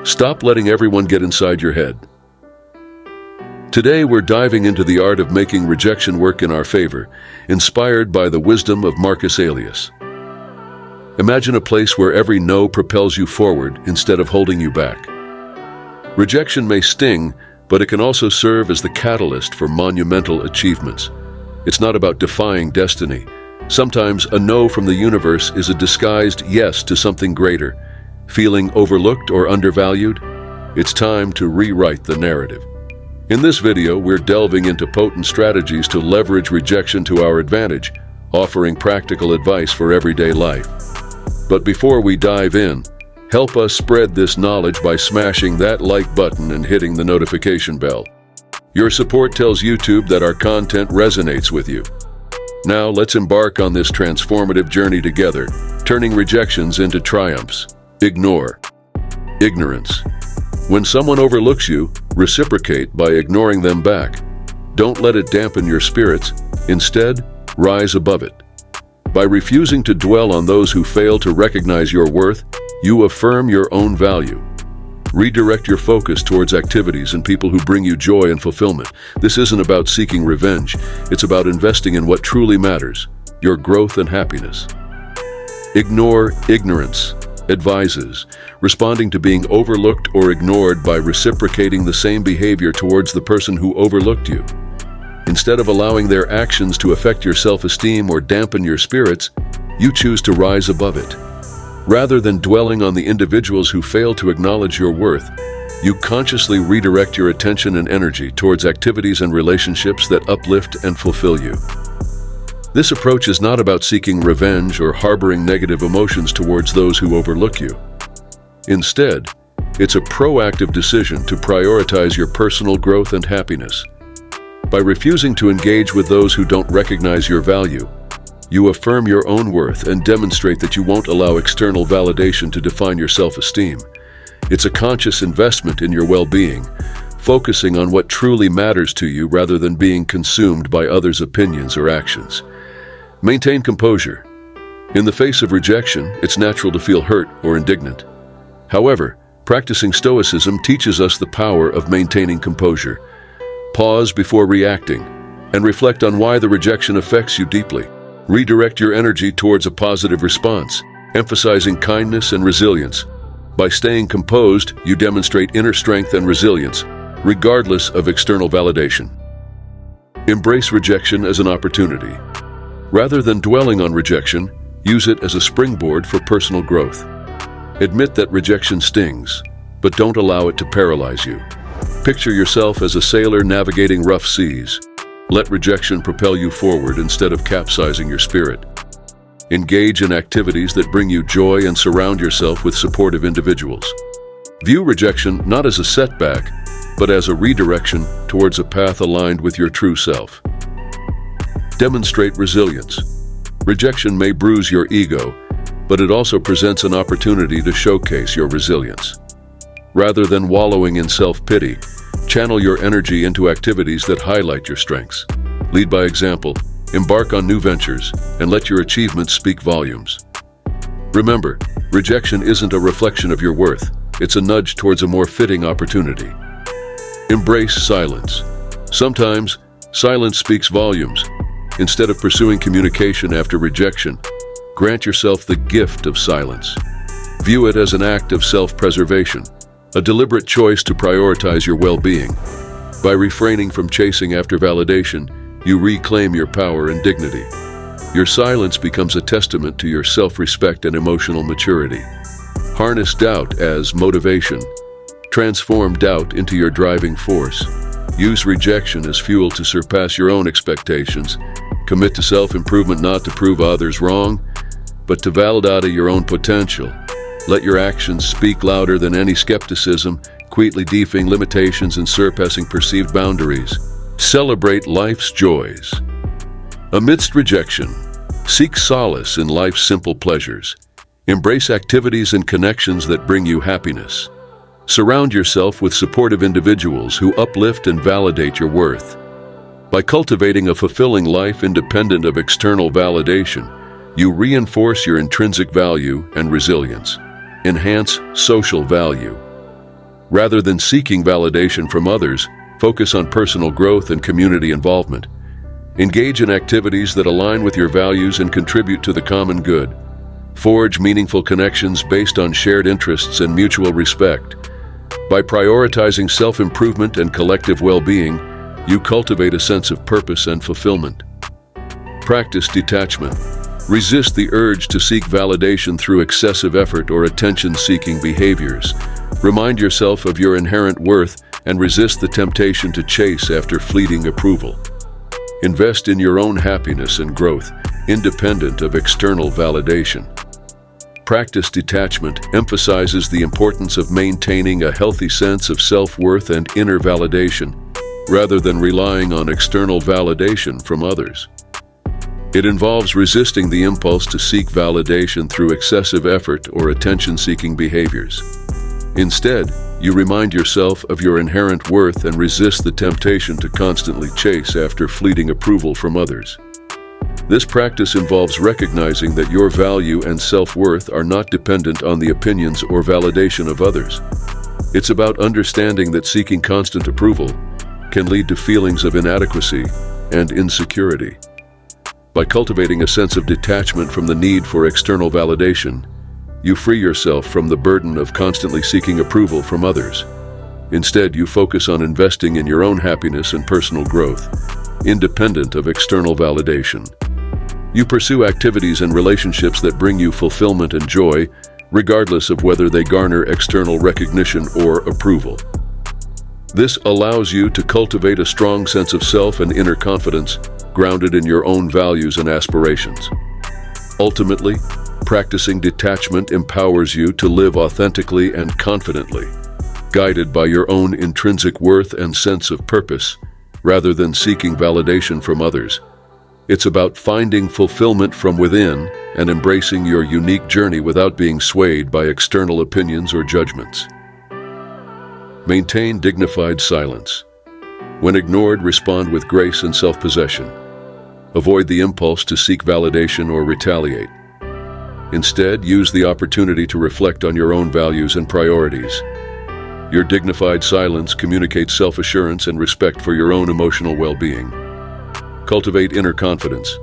Stop letting everyone get inside your head. Today we're diving into the art of making rejection work in our favor, inspired by the wisdom of Marcus Aurelius. Imagine a place where every no propels you forward instead of holding you back. Rejection may sting, but it can also serve as the catalyst for monumental achievements. It's not about defying destiny. Sometimes a no from the universe is a disguised yes to something greater. Feeling overlooked or undervalued? It's time to rewrite the narrative. In this video, we're delving into potent strategies to leverage rejection to our advantage, offering practical advice for everyday life. But before we dive in, help us spread this knowledge by smashing that like button and hitting the notification bell. Your support tells YouTube that our content resonates with you. Now let's embark on this transformative journey together, turning rejections into triumphs. Ignore. Ignorance. When someone overlooks you, reciprocate by ignoring them back. Don't let it dampen your spirits. Instead, rise above it. By refusing to dwell on those who fail to recognize your worth, you affirm your own value. Redirect your focus towards activities and people who bring you joy and fulfillment. This isn't about seeking revenge. It's about investing in what truly matters, your growth and happiness. Ignore ignorance. Advises, responding to being overlooked or ignored by reciprocating the same behavior towards the person who overlooked you. Instead of allowing their actions to affect your self-esteem or dampen your spirits, you choose to rise above it. Rather than dwelling on the individuals who fail to acknowledge your worth, you consciously redirect your attention and energy towards activities and relationships that uplift and fulfill you. This approach is not about seeking revenge or harboring negative emotions towards those who overlook you. Instead, it's a proactive decision to prioritize your personal growth and happiness. By refusing to engage with those who don't recognize your value, you affirm your own worth and demonstrate that you won't allow external validation to define your self-esteem. It's a conscious investment in your well-being, focusing on what truly matters to you rather than being consumed by others' opinions or actions. Maintain composure. In the face of rejection, it's natural to feel hurt or indignant. However, practicing Stoicism teaches us the power of maintaining composure. Pause before reacting and reflect on why the rejection affects you deeply. Redirect your energy towards a positive response, emphasizing kindness and resilience. By staying composed, you demonstrate inner strength and resilience, regardless of external validation. Embrace rejection as an opportunity. Rather than dwelling on rejection, use it as a springboard for personal growth. Admit that rejection stings, but don't allow it to paralyze you. Picture yourself as a sailor navigating rough seas. Let rejection propel you forward instead of capsizing your spirit. Engage in activities that bring you joy and surround yourself with supportive individuals. View rejection not as a setback, but as a redirection towards a path aligned with your true self. Demonstrate resilience. Rejection may bruise your ego, but it also presents an opportunity to showcase your resilience. Rather than wallowing in self-pity, channel your energy into activities that highlight your strengths. Lead by example, embark on new ventures, and let your achievements speak volumes. Remember, rejection isn't a reflection of your worth. It's a nudge towards a more fitting opportunity. Embrace silence. Sometimes, silence speaks volumes. Instead of pursuing communication after rejection, grant yourself the gift of silence. View it as an act of self-preservation, a deliberate choice to prioritize your well-being. By refraining from chasing after validation, you reclaim your power and dignity. Your silence becomes a testament to your self-respect and emotional maturity. Harness doubt as motivation. Transform doubt into your driving force. Use rejection as fuel to surpass your own expectations. Commit to self-improvement not to prove others wrong, but to validate your own potential. Let your actions speak louder than any skepticism, quietly defying limitations and surpassing perceived boundaries. Celebrate life's joys. Amidst rejection, seek solace in life's simple pleasures. Embrace activities and connections that bring you happiness. Surround yourself with supportive individuals who uplift and validate your worth. By cultivating a fulfilling life independent of external validation, you reinforce your intrinsic value and resilience. Enhance social value. Rather than seeking validation from others, focus on personal growth and community involvement. Engage in activities that align with your values and contribute to the common good. Forge meaningful connections based on shared interests and mutual respect. By prioritizing self-improvement and collective well-being, you cultivate a sense of purpose and fulfillment. Practice detachment. Resist the urge to seek validation through excessive effort or attention-seeking behaviors. Remind yourself of your inherent worth and resist the temptation to chase after fleeting approval. Invest in your own happiness and growth, independent of external validation. Practice detachment emphasizes the importance of maintaining a healthy sense of self-worth and inner validation, rather than relying on external validation from others. It involves resisting the impulse to seek validation through excessive effort or attention-seeking behaviors. Instead, you remind yourself of your inherent worth and resist the temptation to constantly chase after fleeting approval from others. This practice involves recognizing that your value and self-worth are not dependent on the opinions or validation of others. It's about understanding that seeking constant approval can lead to feelings of inadequacy and insecurity. By cultivating a sense of detachment from the need for external validation, you free yourself from the burden of constantly seeking approval from others. Instead, you focus on investing in your own happiness and personal growth, independent of external validation. You pursue activities and relationships that bring you fulfillment and joy, regardless of whether they garner external recognition or approval. This allows you to cultivate a strong sense of self and inner confidence, grounded in your own values and aspirations. Ultimately, practicing detachment empowers you to live authentically and confidently, guided by your own intrinsic worth and sense of purpose, rather than seeking validation from others. It's about finding fulfillment from within and embracing your unique journey without being swayed by external opinions or judgments. Maintain dignified silence. When ignored, respond with grace and self-possession. Avoid the impulse to seek validation or retaliate. Instead, use the opportunity to reflect on your own values and priorities. Your dignified silence communicates self-assurance and respect for your own emotional well-being. Cultivate inner confidence.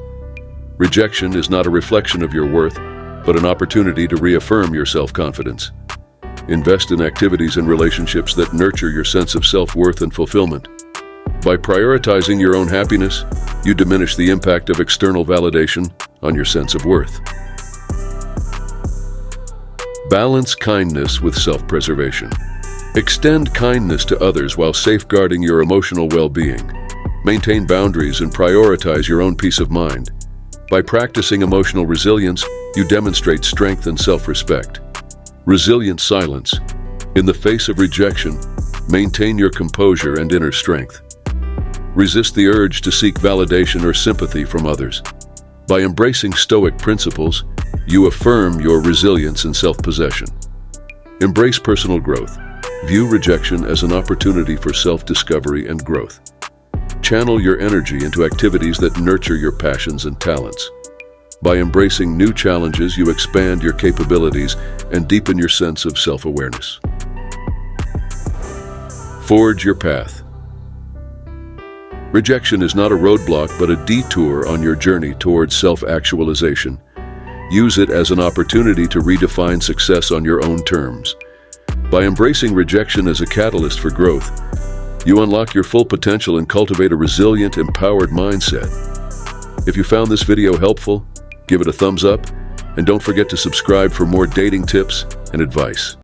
Rejection is not a reflection of your worth, but an opportunity to reaffirm your self-confidence. Invest in activities and relationships that nurture your sense of self-worth and fulfillment. By prioritizing your own happiness, you diminish the impact of external validation on your sense of worth. Balance kindness with self-preservation. Extend kindness to others while safeguarding your emotional well-being. Maintain boundaries and prioritize your own peace of mind. By practicing emotional resilience, you demonstrate strength and self-respect. Resilient silence. In the face of rejection, maintain your composure and inner strength. Resist the urge to seek validation or sympathy from others. By embracing Stoic principles, you affirm your resilience and self-possession. Embrace personal growth. View rejection as an opportunity for self-discovery and growth. Channel your energy into activities that nurture your passions and talents. By embracing new challenges, you expand your capabilities and deepen your sense of self-awareness. Forge your path. Rejection is not a roadblock, but a detour on your journey towards self-actualization. Use it as an opportunity to redefine success on your own terms. By embracing rejection as a catalyst for growth, you unlock your full potential and cultivate a resilient, empowered mindset. If you found this video helpful, give it a thumbs up, and don't forget to subscribe for more dating tips and advice.